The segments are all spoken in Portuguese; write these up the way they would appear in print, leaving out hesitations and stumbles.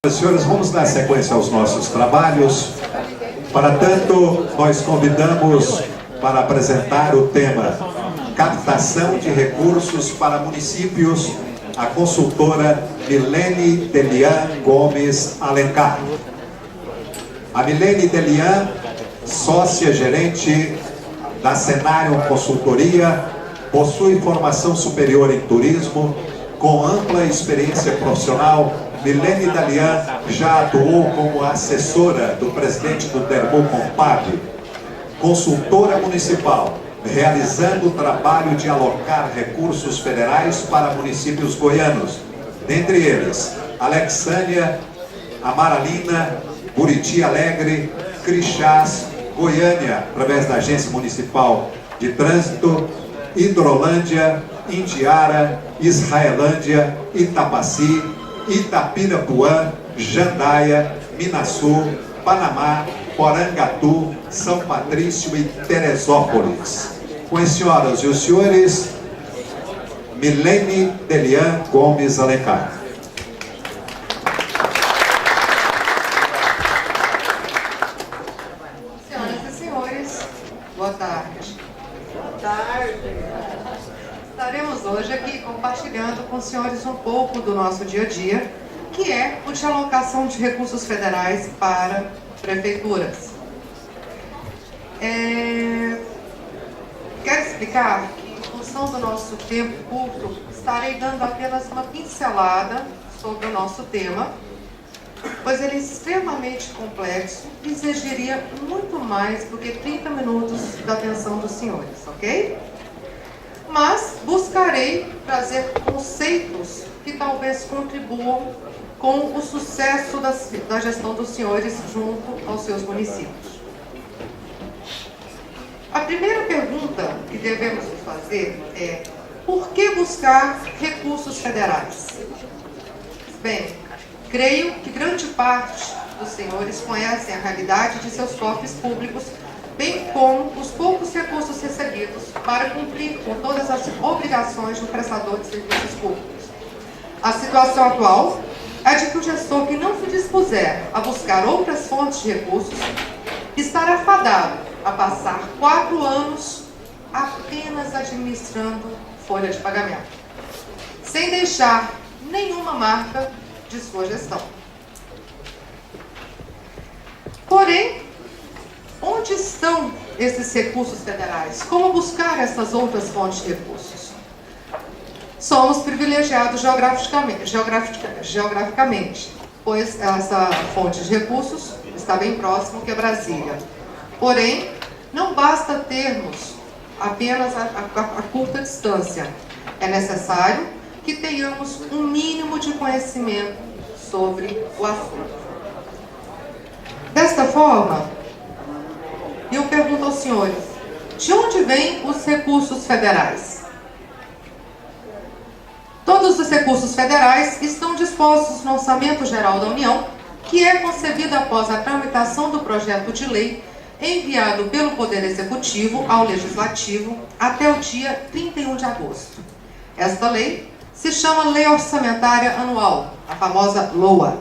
Senhores, vamos dar sequência aos nossos trabalhos. Para tanto, nós convidamos para apresentar o tema Captação de Recursos para Municípios, a consultora Milene Delian Gomes Alencar. A Milene Delian, sócia-gerente da Cenário Consultoria, possui formação superior em turismo, com ampla experiência profissional. Milene Delian já atuou como assessora do presidente do Termocompab, consultora municipal, realizando o trabalho de alocar recursos federais para municípios goianos, dentre eles Alexânia, Amaralina, Buriti Alegre, Crixás, Goiânia, através da Agência Municipal de Trânsito, Hidrolândia, Indiara, Israelândia, Itapaci, Itapirapuã, Jandaia, Minasul, Panamá, Porangatu, São Patrício e Teresópolis. Com as senhoras e os senhores, Milene Delian Gomes Alencar. Senhoras e senhores, boa tarde. Boa tarde. Estaremos hoje aqui compartilhando com os senhores um pouco do nosso dia a dia, que é o de alocação de recursos federais para prefeituras. Quero explicar que, em função do nosso tempo curto, estarei dando apenas uma pincelada sobre o nosso tema, pois ele é extremamente complexo e exigiria muito mais do que 30 minutos da atenção dos senhores, ok? Mas buscarei trazer conceitos que talvez contribuam com o sucesso da gestão dos senhores junto aos seus municípios. A primeira pergunta que devemos fazer é: por que buscar recursos federais? Bem, creio que grande parte dos senhores conhecem a realidade de seus cofres públicos, bem como os poucos recursos recebidos para cumprir com todas as obrigações do prestador de serviços públicos. A situação atual é de que o gestor que não se dispuser a buscar outras fontes de recursos estará fadado a passar 4 anos apenas administrando folha de pagamento, sem deixar nenhuma marca de sua gestão. Porém, onde estão esses recursos federais? Como buscar essas outras fontes de recursos? Somos privilegiados geograficamente, pois essa fonte de recursos está bem próximo, que é Brasília. Porém, não basta termos apenas a curta distância. É necessário que tenhamos um mínimo de conhecimento sobre o assunto. Desta forma, eu pergunto aos senhores: de onde vêm os recursos federais? Todos os recursos federais estão dispostos no Orçamento Geral da União, que é concebido após a tramitação do projeto de lei enviado pelo Poder Executivo ao Legislativo até o dia 31 de agosto. Esta lei se chama Lei Orçamentária Anual, a famosa LOA.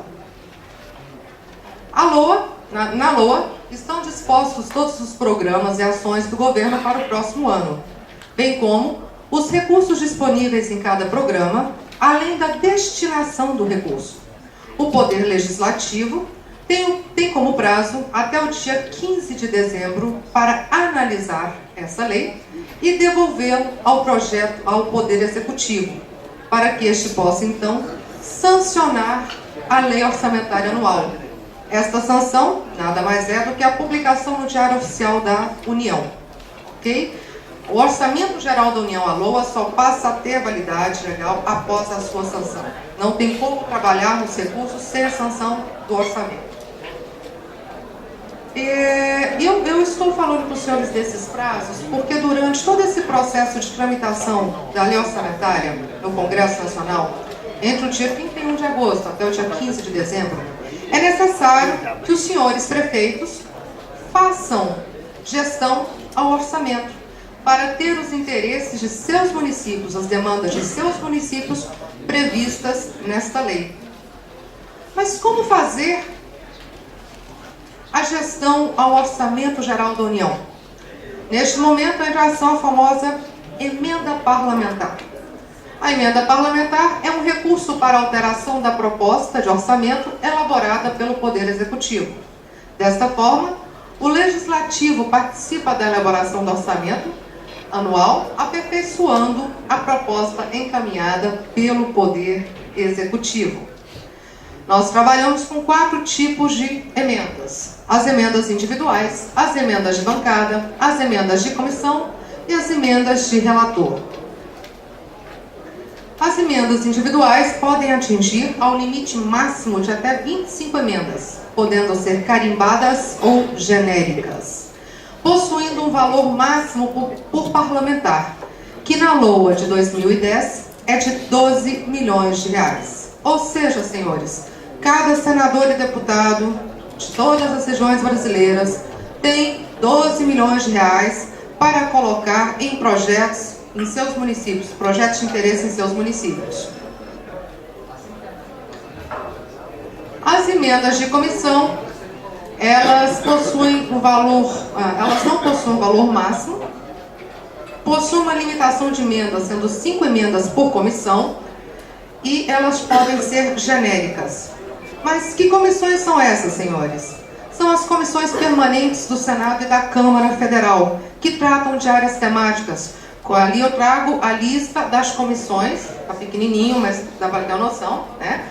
Na LOA estão dispostos todos os programas e ações do governo para o próximo ano, bem como os recursos disponíveis em cada programa, além da destinação do recurso. O Poder Legislativo tem como prazo até o dia 15 de dezembro para analisar essa lei e devolvê-lo ao Poder Executivo, para que este possa, então, sancionar a Lei Orçamentária Anual. Esta sanção nada mais é do que a publicação no Diário Oficial da União, ok? O Orçamento Geral da União, a LOA, só passa a ter validade legal após a sua sanção. Não tem como trabalhar nos recursos sem a sanção do orçamento. Eu estou falando para os senhores desses prazos porque durante todo esse processo de tramitação da lei orçamentária no Congresso Nacional, entre o dia 31 de agosto até o dia 15 de dezembro, é necessário que os senhores prefeitos façam gestão ao orçamento para ter os interesses de seus municípios, as demandas de seus municípios previstas nesta lei. Mas como fazer a gestão ao Orçamento Geral da União? Neste momento, entra em ação a famosa emenda parlamentar. A emenda parlamentar é um recurso para alteração da proposta de orçamento elaborada pelo Poder Executivo. Desta forma, o Legislativo participa da elaboração do orçamento anual, aperfeiçoando a proposta encaminhada pelo Poder Executivo. Nós trabalhamos com 4 tipos de emendas: as emendas individuais, as emendas de bancada, as emendas de comissão e as emendas de relator. As emendas individuais podem atingir ao limite máximo de até 25 emendas, podendo ser carimbadas ou genéricas, possuindo um valor máximo por parlamentar, que na LOA de 2010 é de 12 milhões de reais. Ou seja, senhores, cada senador e deputado de todas as regiões brasileiras tem 12 milhões de reais para colocar em projetos em seus municípios, projetos de interesse em seus municípios. As emendas de comissão, elas possuem um valor, elas não possuem um valor máximo, possuem uma limitação de emendas, sendo 5 emendas por comissão, e elas podem ser genéricas. Mas que comissões são essas, senhores? São as comissões permanentes do Senado e da Câmara Federal, que tratam de áreas temáticas. Ali eu trago a lista das comissões, está pequenininho, mas dá para ter uma noção, né?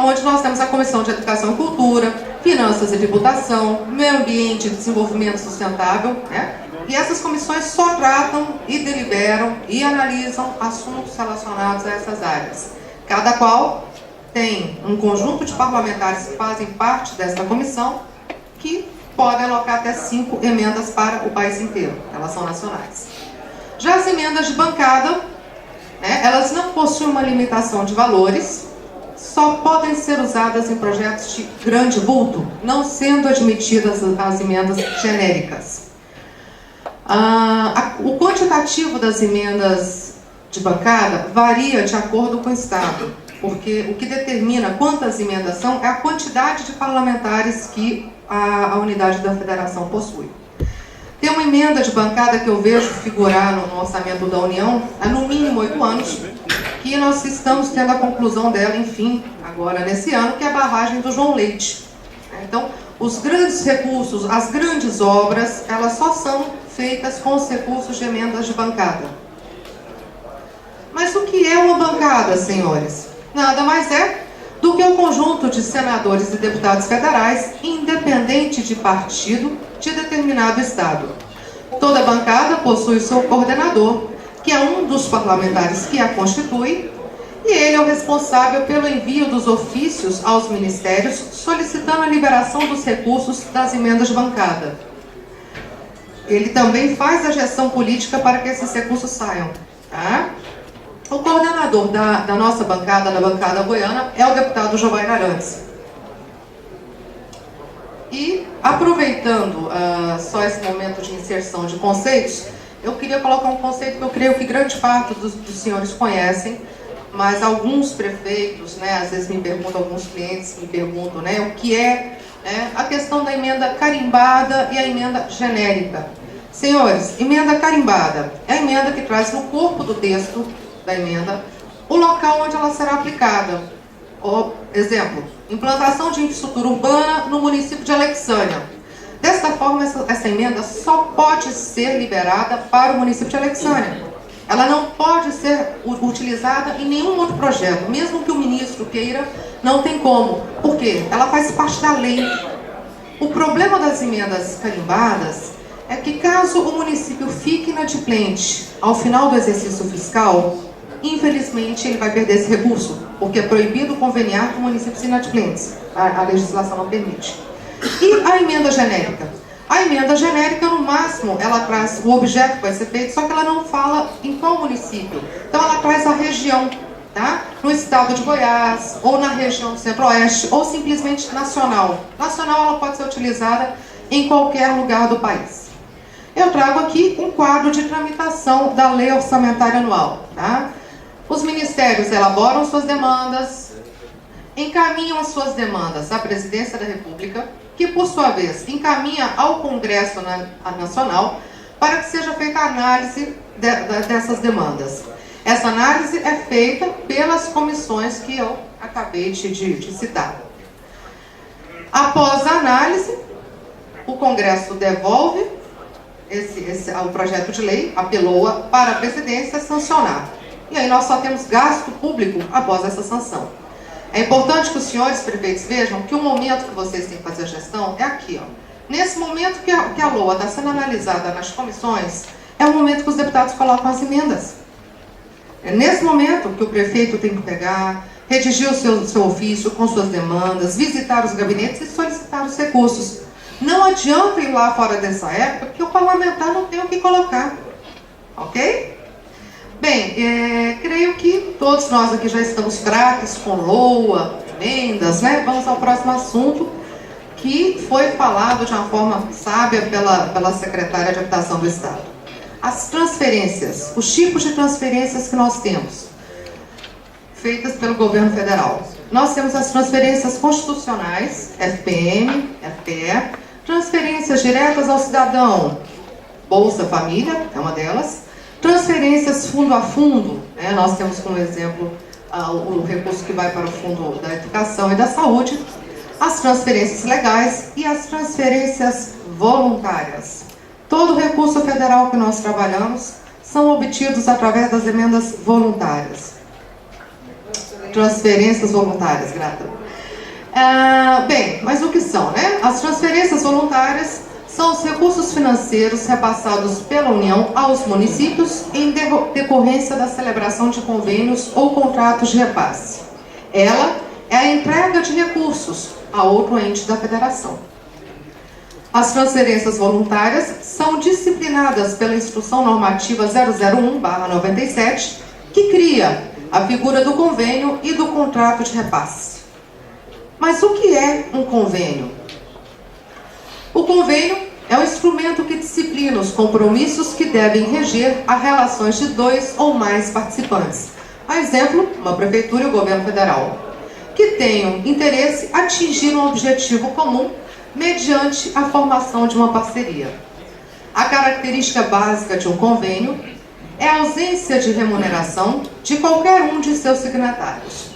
Onde nós temos a Comissão de Educação e Cultura, Finanças e Tributação, Meio Ambiente e Desenvolvimento Sustentável, né? E essas comissões só tratam e deliberam e analisam assuntos relacionados a essas áreas. Cada qual tem um conjunto de parlamentares que fazem parte dessa comissão, que podem alocar até 5 emendas para o país inteiro, elas são nacionais. Já as emendas de bancada, né, elas não possuem uma limitação de valores, só podem ser usadas em projetos de grande vulto, não sendo admitidas as emendas genéricas. O quantitativo das emendas de bancada varia de acordo com o Estado, porque o que determina quantas emendas são é a quantidade de parlamentares que a unidade da federação possui. Tem uma emenda de bancada que eu vejo figurar no orçamento da União há no mínimo 8 anos, que nós estamos tendo a conclusão dela, enfim, agora nesse ano, que é a barragem do João Leite. Então, os grandes recursos, as grandes obras, elas só são feitas com os recursos de emendas de bancada. Mas o que é uma bancada, senhores? Nada mais é do que um conjunto de senadores e deputados federais, independente de partido, de determinado estado. Toda bancada possui seu coordenador, que é um dos parlamentares que a constitui, e ele é o responsável pelo envio dos ofícios aos ministérios, solicitando a liberação dos recursos das emendas de bancada. Ele também faz a gestão política para que esses recursos saiam. Tá? O coordenador da nossa bancada, da bancada goiana, é o deputado Giovanni Arantes. E, aproveitando só esse momento de inserção de conceitos, eu queria colocar um conceito que eu creio que grande parte dos senhores conhecem, mas alguns prefeitos, né, às vezes me perguntam, alguns clientes me perguntam, né, o que é, né, a questão da emenda carimbada e a emenda genérica. Senhores, emenda carimbada é a emenda que traz no corpo do texto da emenda o local onde ela será aplicada. Exemplo, implantação de infraestrutura urbana no município de Alexânia. Desta forma, essa emenda só pode ser liberada para o município de Alexânia. Ela não pode ser utilizada em nenhum outro projeto, mesmo que o ministro queira, não tem como. Por quê? Ela faz parte da lei. O problema das emendas carimbadas é que caso o município fique inadimplente ao final do exercício fiscal, infelizmente ele vai perder esse recurso, porque é proibido conveniar com municípios inadimplentes. A legislação não permite. E a emenda genérica? A emenda genérica, no máximo, ela traz o objeto que vai ser feito, só que ela não fala em qual município. Então ela traz a região, tá? No estado de Goiás, ou na região do Centro-Oeste, ou simplesmente nacional. Nacional ela pode ser utilizada em qualquer lugar do país. Eu trago aqui um quadro de tramitação da Lei Orçamentária Anual, tá? Os ministérios elaboram suas demandas encaminham as suas demandas à Presidência da República, que, por sua vez, encaminha ao Congresso Nacional para que seja feita a análise dessas demandas. Essa análise é feita pelas comissões que eu acabei de citar. Após a análise, o Congresso devolve o projeto de lei, a PELOA, para a Presidência sancionar. E aí nós só temos gasto público após essa sanção. É importante que os senhores prefeitos vejam que o momento que vocês têm que fazer a gestão é aqui, ó. Nesse momento que a LOA está sendo analisada nas comissões, é o momento que os deputados colocam as emendas. É nesse momento que o prefeito tem que pegar, redigir o seu ofício com suas demandas, visitar os gabinetes e solicitar os recursos. Não adianta ir lá fora dessa época, porque o parlamentar não tem o que colocar. Ok? Bem, creio que todos nós aqui já estamos craques com LOA, emendas, né? Vamos ao próximo assunto, que foi falado de uma forma sábia pela secretária de Habitação do Estado. As transferências, os tipos de transferências que nós temos, feitas pelo governo federal. Nós temos as transferências constitucionais, FPM, FPE, transferências diretas ao cidadão, Bolsa Família, é uma delas, transferências fundo a fundo, né? Nós temos como exemplo o recurso que vai para o Fundo da Educação e da Saúde, as transferências legais e as transferências voluntárias. Todo o recurso federal que nós trabalhamos são obtidos através das emendas voluntárias. Transferências voluntárias, grata. Bem, mas o que são, né? As transferências voluntárias são os recursos financeiros repassados pela União aos municípios em decorrência da celebração de convênios ou contratos de repasse. Ela é a entrega de recursos a outro ente da federação. As transferências voluntárias são disciplinadas pela Instrução Normativa 001/97, que cria a figura do convênio e do contrato de repasse. Mas o que é um convênio? O convênio é um instrumento que disciplina os compromissos que devem reger as relações de dois ou mais participantes. A exemplo, uma prefeitura e o governo federal, que tenham interesse em atingir um objetivo comum mediante a formação de uma parceria. A característica básica de um convênio é a ausência de remuneração de qualquer um de seus signatários.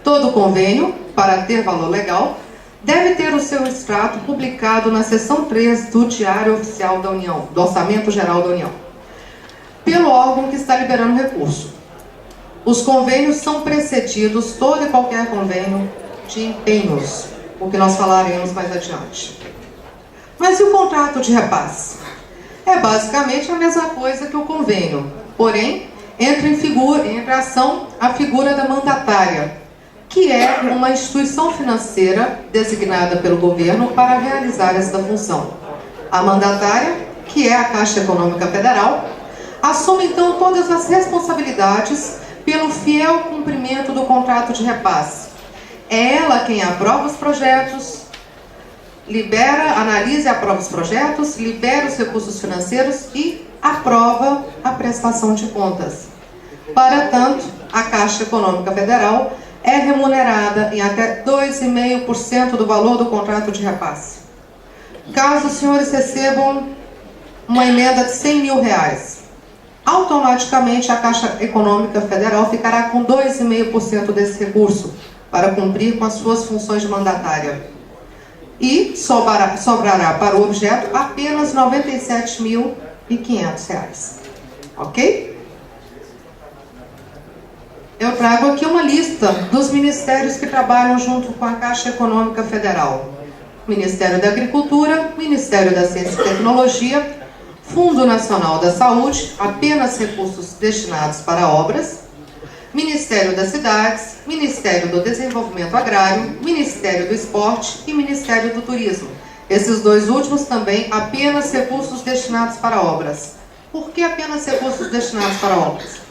Todo convênio, para ter valor legal, deve ter o seu extrato publicado na seção 3 do Diário Oficial da União, do Orçamento Geral da União, pelo órgão que está liberando o recurso. Os convênios são precedidos, todo e qualquer convênio, de empenhos, o que nós falaremos mais adiante. Mas e o contrato de repasse? É basicamente a mesma coisa que o convênio, porém, entra em ação a figura da mandatária, que é uma instituição financeira designada pelo governo para realizar esta função. A mandatária, que é a Caixa Econômica Federal, assume então todas as responsabilidades pelo fiel cumprimento do contrato de repasse. É ela quem aprova os projetos, analisa e aprova os projetos, libera os recursos financeiros e aprova a prestação de contas. Para tanto, a Caixa Econômica Federal é remunerada em até 2,5% do valor do contrato de repasse. Caso os senhores recebam uma emenda de R$100 mil, automaticamente a Caixa Econômica Federal ficará com 2,5% desse recurso para cumprir com as suas funções de mandatária. E sobrará para o objeto apenas R$ 97.500. Ok? Eu trago aqui uma lista dos ministérios que trabalham junto com a Caixa Econômica Federal. Ministério da Agricultura, Ministério da Ciência e Tecnologia, Fundo Nacional da Saúde, apenas recursos destinados para obras, Ministério das Cidades, Ministério do Desenvolvimento Agrário, Ministério do Esporte e Ministério do Turismo. Esses dois últimos também apenas recursos destinados para obras. Por que apenas recursos destinados para obras?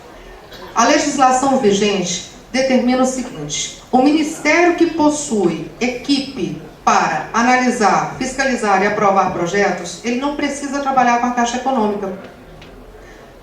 A legislação vigente determina o seguinte: o Ministério que possui equipe para analisar, fiscalizar e aprovar projetos, ele não precisa trabalhar com a Caixa Econômica.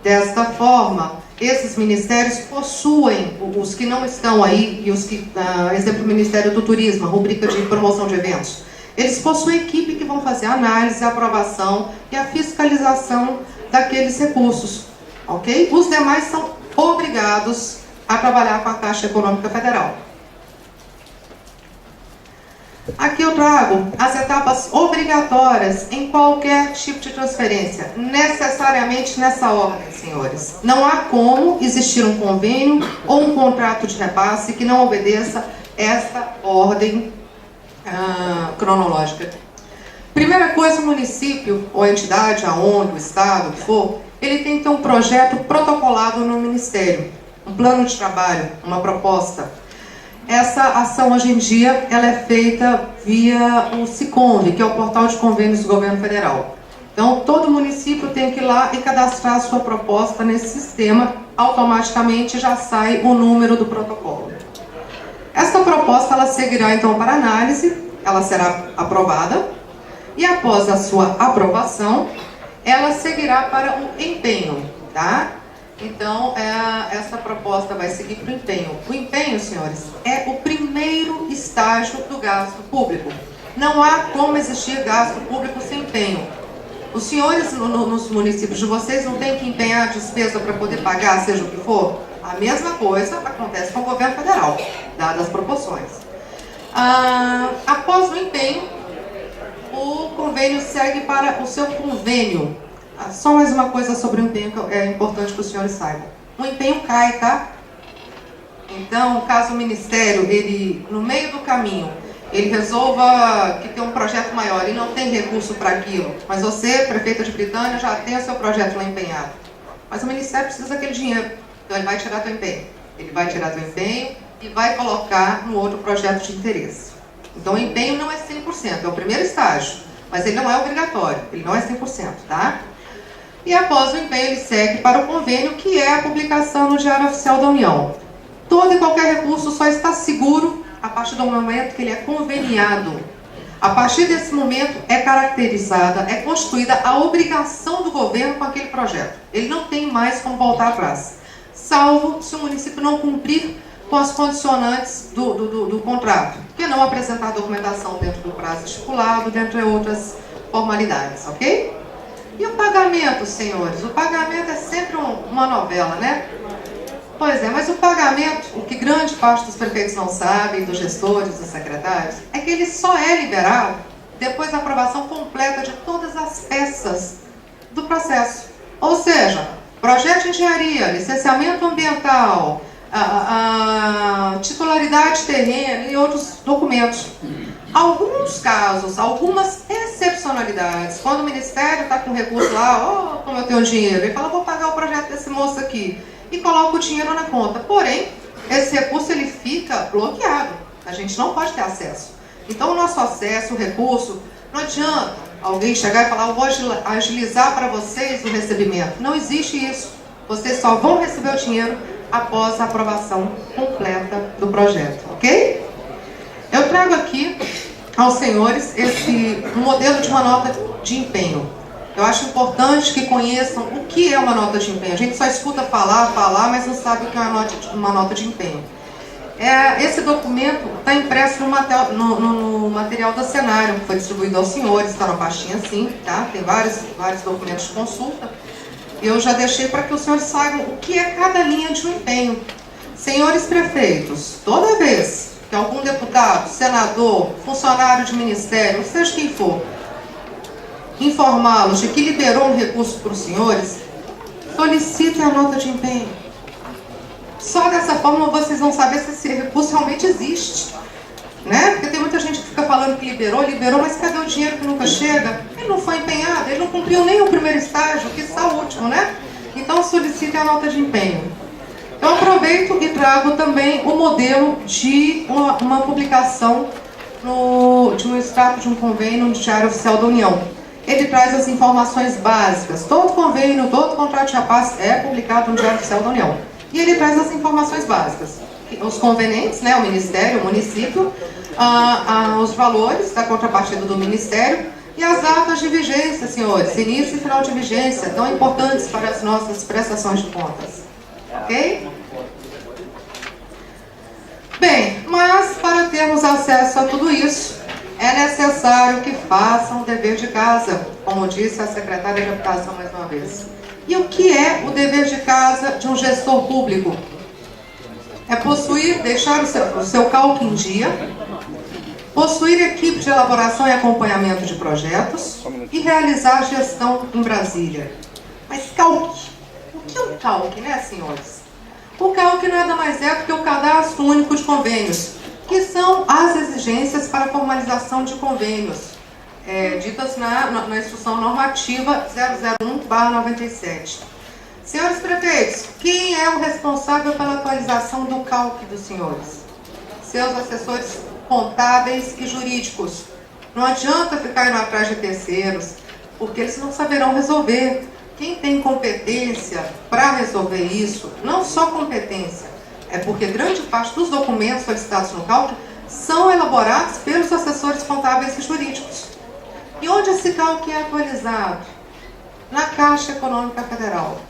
Desta forma, esses ministérios possuem, os que não estão aí, e os que, exemplo, o Ministério do Turismo, a rubrica de promoção de eventos, eles possuem equipe que vão fazer a análise, a aprovação e a fiscalização daqueles recursos, ok? Os demais são obrigados a trabalhar com a Caixa Econômica Federal. Aqui eu trago as etapas obrigatórias em qualquer tipo de transferência, necessariamente nessa ordem, senhores. Não há como existir um convênio ou um contrato de repasse que não obedeça esta ordem cronológica. Primeira coisa, o município, ou a entidade, a ONG, o Estado, o que for, ele tem que ter um projeto protocolado no Ministério, um plano de trabalho, uma proposta. Essa ação, hoje em dia, ela é feita via o SICONV, que é o Portal de Convênios do Governo Federal. Então, todo município tem que ir lá e cadastrar a sua proposta nesse sistema, automaticamente já sai o número do protocolo. Esta proposta, ela seguirá, então, para análise, ela será aprovada, e após a sua aprovação, ela seguirá para o empenho, tá? Então, essa proposta vai seguir para o empenho. O empenho, senhores, é o primeiro estágio do gasto público. Não há como existir gasto público sem empenho. Os senhores, nos municípios de vocês, não têm que empenhar a despesa para poder pagar, seja o que for? A mesma coisa acontece com o governo federal, dadas as proporções. Após o empenho, o convênio segue para o seu convênio. Só mais uma coisa sobre o empenho que é importante que os senhores saibam. O empenho cai, tá? Então, caso o Ministério, ele, no meio do caminho, ele resolva que tem um projeto maior e não tem recurso para aquilo, mas você, prefeita de Britânia, já tem o seu projeto lá empenhado. Mas o Ministério precisa daquele dinheiro, então ele vai tirar teu empenho. Ele vai tirar teu empenho e vai colocar no outro projeto de interesse. Então, o empenho não é 100%, é o primeiro estágio, mas ele não é obrigatório, ele não é 100%, tá? E após o empenho, ele segue para o convênio, que é a publicação no Diário Oficial da União. Todo e qualquer recurso só está seguro a partir do momento que ele é conveniado. A partir desse momento, é caracterizada, é constituída a obrigação do governo com aquele projeto. Ele não tem mais como voltar atrás, salvo se o município não cumprir com as condicionantes do contrato, que é não apresentar a documentação dentro do prazo estipulado, dentre outras formalidades, ok? E o pagamento, senhores? O pagamento é sempre uma novela, né? Pois é, mas o pagamento, o que grande parte dos prefeitos não sabem, dos gestores, dos secretários, é que ele só é liberado depois da aprovação completa de todas as peças do processo. Ou seja, projeto de engenharia, licenciamento ambiental, titularidade de terreno e outros documentos. Alguns casos, algumas excepcionalidades, quando o Ministério está com recurso lá, como eu tenho dinheiro, ele fala, vou pagar o projeto desse moço aqui, e coloca o dinheiro na conta. Porém, esse recurso ele fica bloqueado, a gente não pode ter acesso. Então, o nosso acesso, o recurso, não adianta alguém chegar e falar, eu vou agilizar para vocês o recebimento. Não existe isso. Vocês só vão receber o dinheiro após a aprovação completa do projeto, ok? Eu trago aqui aos senhores esse modelo de uma nota de empenho. Eu acho importante que conheçam o que é uma nota de empenho. A gente só escuta falar, mas não sabe o que é uma nota de empenho. Esse documento está impresso no material do cenário, que foi distribuído aos senhores, está na pastinha assim, tá? Tem vários documentos de consulta. E eu já deixei para que os senhores saibam o que é cada linha de um empenho. Senhores prefeitos, toda vez que algum deputado, senador, funcionário de ministério, seja quem for, informá-los de que liberou um recurso para os senhores, solicitem a nota de empenho. Só dessa forma vocês vão saber se esse recurso realmente existe, né? Porque tem muita gente que fica falando que liberou, mas cadê o dinheiro que nunca chega? Ele não foi empenhado, ele não cumpriu nem o primeiro estágio, que está o último, né? Então solicitem a nota de empenho. Eu aproveito e trago também o modelo de uma publicação de um extrato de um convênio no Diário Oficial da União. Ele traz as informações básicas. Todo convênio, todo contrato de repasse é publicado no Diário Oficial da União. E ele traz as informações básicas. Os convenientes, né, o Ministério, o município, os valores da contrapartida do Ministério e as datas de vigência, senhores, início e final de vigência, tão importantes para as nossas prestações de contas. Ok? Bem, mas para termos acesso a tudo isso, é necessário que façam o dever de casa, como disse a secretária de Habitação mais uma vez. E o que é o dever de casa de um gestor público? É deixar o seu CALC em dia, possuir equipe de elaboração e acompanhamento de projetos e realizar gestão em Brasília. Mas CALC? O que é um CALC, né, senhores? O CALC nada mais é do que o Cadastro Único de Convênios, que são as exigências para a formalização de convênios, ditas na Instrução Normativa 001/97. Senhores prefeitos, quem é o responsável pela atualização do CALC dos senhores? Seus assessores contábeis e jurídicos. Não adianta ficar indo atrás de terceiros, porque eles não saberão resolver. Quem tem competência para resolver isso, não só competência, é porque grande parte dos documentos solicitados no CALC são elaborados pelos assessores contábeis e jurídicos. E onde esse CALC é atualizado? Na Caixa Econômica Federal.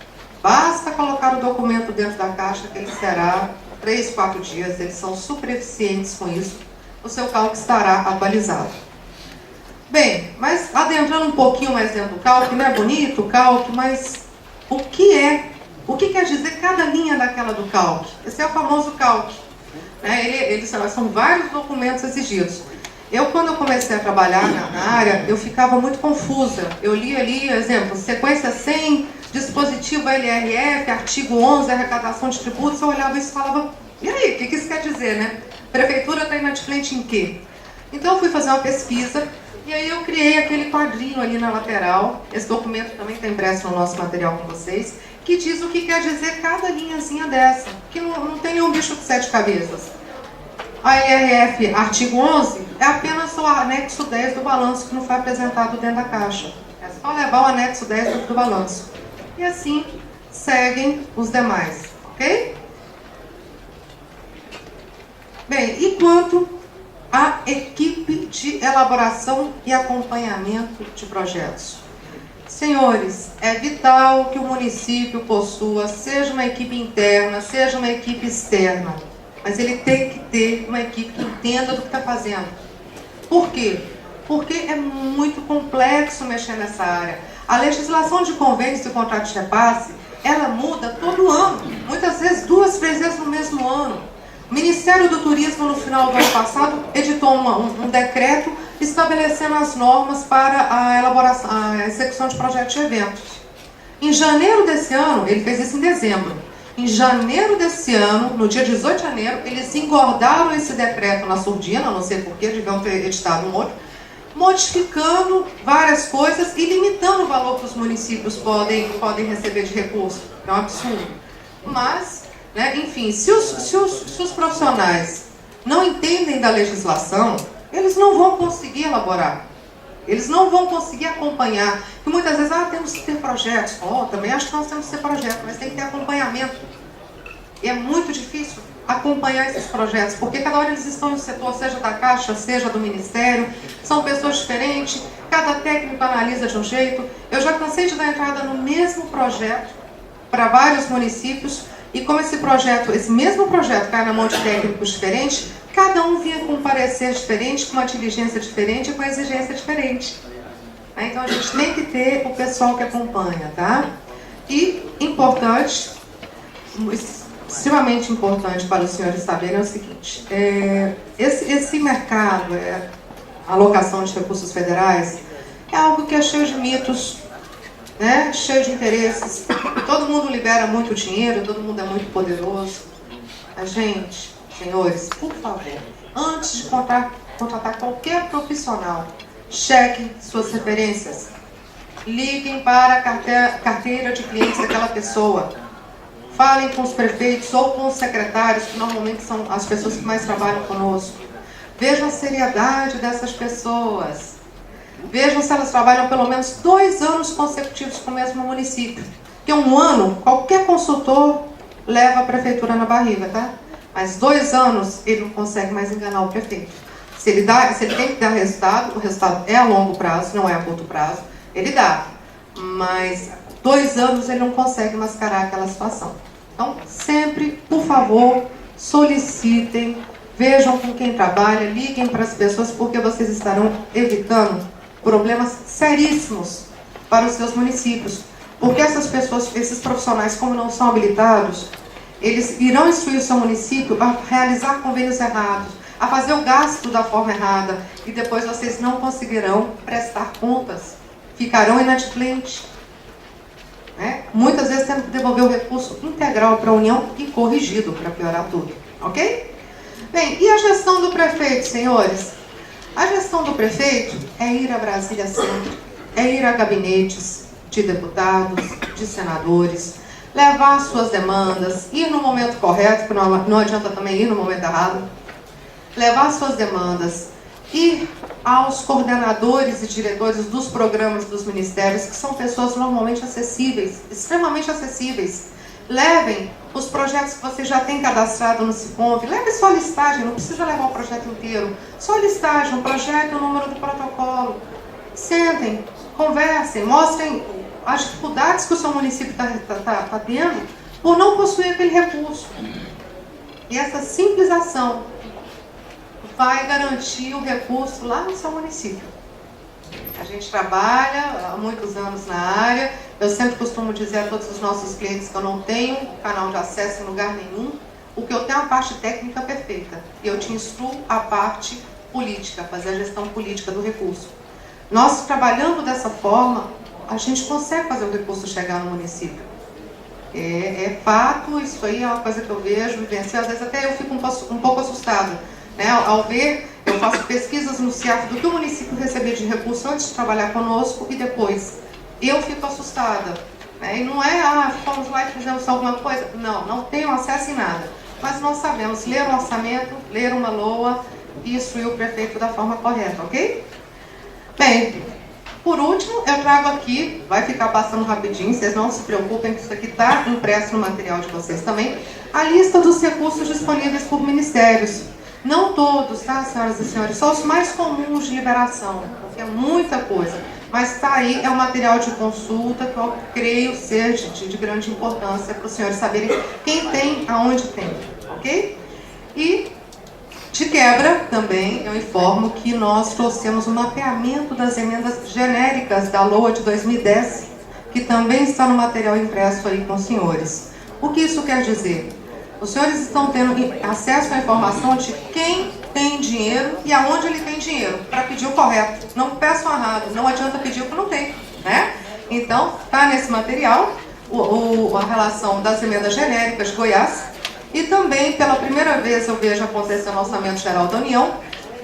Basta colocar o documento dentro da Caixa, que ele será 3, 4 dias, eles são super eficientes com isso, o seu CALC estará atualizado. Bem, mas adentrando um pouquinho mais dentro do CALC, não é bonito o CALC, mas o que quer dizer cada linha daquela do CALC? Esse é o famoso CALC. São vários documentos exigidos. Quando eu comecei a trabalhar na área, eu ficava muito confusa. Eu li ali, exemplo, sequência 100, dispositivo LRF, artigo 11, arrecadação de tributos. Eu olhava isso e falava, e aí, o que isso quer dizer, né? Prefeitura está inadimplente em quê? Então eu fui fazer uma pesquisa, e aí eu criei aquele quadrinho ali na lateral. Esse documento também está impresso no nosso material com vocês, que diz o que quer dizer cada linhazinha dessa, que não tem nenhum bicho de 7 cabeças. A IRF, artigo 11, é apenas o anexo 10 do balanço que não foi apresentado dentro da Caixa. É só levar o anexo 10 do balanço. E assim seguem os demais, ok? Bem, e quanto à equipe de elaboração e acompanhamento de projetos? Senhores, é vital que o município possua, seja uma equipe interna, seja uma equipe externa, mas ele tem que ter uma equipe que entenda do que está fazendo. Por quê? Porque é muito complexo mexer nessa área. A legislação de convênios e contratos de repasse, ela muda todo ano, muitas vezes 2, 3 vezes no mesmo ano. O Ministério do Turismo, no final do ano passado, editou um decreto estabelecendo as normas para a execução de projetos de eventos. Em janeiro desse ano, ele fez isso em dezembro. Em janeiro desse ano, no dia 18 de janeiro, eles engordaram esse decreto na surdina, não sei porquê, deviam ter editado um outro, modificando várias coisas e limitando o valor que os municípios podem receber de recurso. É um absurdo. Mas, enfim, se os profissionais não entendem da legislação, eles não vão conseguir elaborar. Eles não vão conseguir acompanhar. E muitas vezes, temos que ter projetos. Também acho que nós temos que ter projetos, mas tem que ter acompanhamento. E é muito difícil acompanhar esses projetos, porque cada hora eles estão no setor, seja da Caixa, seja do Ministério, são pessoas diferentes, cada técnico analisa de um jeito. Eu já cansei de dar entrada no mesmo projeto para vários municípios, e como esse mesmo projeto cai na mão de técnicos diferentes, cada um vinha com um parecer diferente, com uma diligência diferente e com uma exigência diferente. Então a gente tem que ter o pessoal que acompanha, tá? E importante, extremamente importante para os senhores saberem é o seguinte, esse mercado, a alocação de recursos federais, é algo que é cheio de mitos, cheio de interesses. Todo mundo libera muito dinheiro, todo mundo é muito poderoso. A gente, senhores, por favor, antes de contratar qualquer profissional, chequem suas referências. Liguem para a carteira de clientes daquela pessoa. Falem com os prefeitos ou com os secretários, que normalmente são as pessoas que mais trabalham conosco. Vejam a seriedade dessas pessoas. Vejam se elas trabalham pelo menos 2 anos consecutivos com o mesmo município. Porque 1 ano, qualquer consultor leva a prefeitura na barriga, tá? Mas 2 anos, ele não consegue mais enganar o prefeito. Se ele tem que dar resultado, o resultado é a longo prazo, não é a curto prazo, ele dá. Mas 2 anos ele não consegue mascarar aquela situação. Então, sempre, por favor, solicitem, vejam com quem trabalha, liguem para as pessoas, porque vocês estarão evitando problemas seríssimos para os seus municípios. Porque essas pessoas, esses profissionais, como não são habilitados, eles irão instruir o seu município a realizar convênios errados, a fazer o gasto da forma errada, e depois vocês não conseguirão prestar contas, ficarão inadimplentes. Muitas vezes tendo que devolver o recurso integral para a União e corrigido, para piorar tudo. Ok? Bem, e a gestão do prefeito, senhores? A gestão do prefeito é ir a Brasília sempre, é ir a gabinetes de deputados, de senadores, levar suas demandas, ir no momento correto, porque não adianta também ir no momento errado, levar suas demandas, ir aos coordenadores e diretores dos programas dos ministérios, que são pessoas normalmente acessíveis, extremamente acessíveis. Levem os projetos que você já tem cadastrado no Siconv, leve só a listagem, não precisa levar o projeto inteiro, só a listagem, o projeto, o número do protocolo. Sentem, conversem, mostrem as dificuldades que o seu município está tendo por não possuir aquele recurso. E essa simples ação vai garantir o recurso lá no seu município. A gente trabalha há muitos anos na área. Eu sempre costumo dizer a todos os nossos clientes que eu não tenho canal de acesso em lugar nenhum. O que eu tenho é a parte técnica perfeita. E eu te instruo a parte política, fazer a gestão política do recurso. Nós, trabalhando dessa forma, a gente consegue fazer o recurso chegar no município. É fato, isso aí é uma coisa que eu vejo, vivenciei. Às vezes até eu fico um pouco assustada, ao ver, eu faço pesquisas no CIAF do que o município recebia de recurso antes de trabalhar conosco e depois. Eu fico assustada. E não é, fomos lá e fizemos alguma coisa. Não tenho acesso em nada. Mas nós sabemos ler um orçamento, ler uma LOA e instruir o prefeito da forma correta, ok? Bem, por último, eu trago aqui, vai ficar passando rapidinho, vocês não se preocupem que isso aqui está impresso no material de vocês também, a lista dos recursos disponíveis por ministérios. Não todos, tá, senhoras e senhores? Só os mais comuns de liberação, porque é muita coisa. Mas está aí, é um material de consulta que eu creio ser de grande importância para os senhores saberem quem tem, aonde tem, ok? E, de quebra, também, eu informo que nós trouxemos o mapeamento das emendas genéricas da LOA de 2010, que também está no material impresso aí com os senhores. O que isso quer dizer? Os senhores estão tendo acesso à informação de quem tem dinheiro e aonde ele tem dinheiro, para pedir o correto. Não peçam errado, não adianta pedir o que não tem, Então, está nesse material a relação das emendas genéricas de Goiás, e também, pela primeira vez, eu vejo acontecer no Orçamento Geral da União,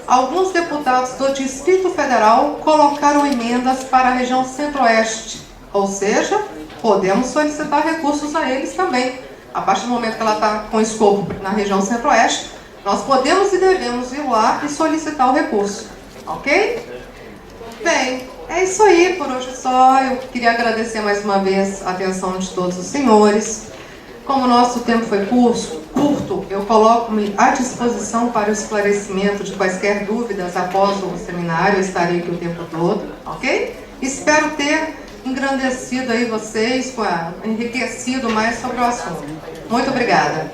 alguns deputados do Distrito Federal colocaram emendas para a região Centro-Oeste, ou seja, podemos solicitar recursos a eles também. A partir do momento que ela está com escopo na região Centro-Oeste, nós podemos e devemos ir lá e solicitar o recurso, ok? Bem, é isso aí por hoje só. Eu queria agradecer mais uma vez a atenção de todos os senhores. Como o nosso tempo foi curto, eu coloco-me à disposição para o esclarecimento de quaisquer dúvidas após o seminário. Eu estarei aqui o tempo todo, ok? Espero ter engrandecido aí vocês, enriquecido mais sobre o assunto. Muito obrigada.